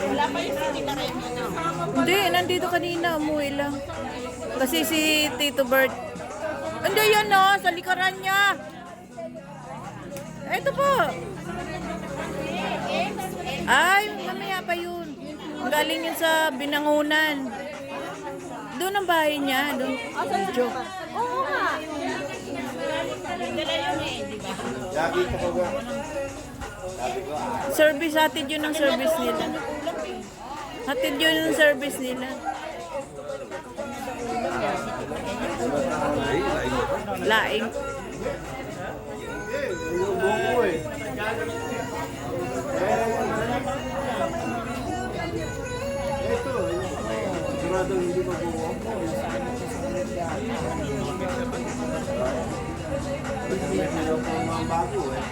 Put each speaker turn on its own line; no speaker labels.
Wala pa yung Tita Remy, no?
Hindi, nandito kanina, umuwi lang. Kasi si Tito Bert. Hindi yan no, sa likaran niya. Ito po. Ay, mamaya pa yun. Galing yun sa Binangunan. Doon ang bahay niya, doon. Medyo.
Oo nga. Dala yun eh, di ba?
Lagi ka pa ba?
Service, hatid yun ng service nila. Hatid yun ng service nila. Laing.
Buko eh. Ito, sigurado hindi pa buko. May mga bago eh.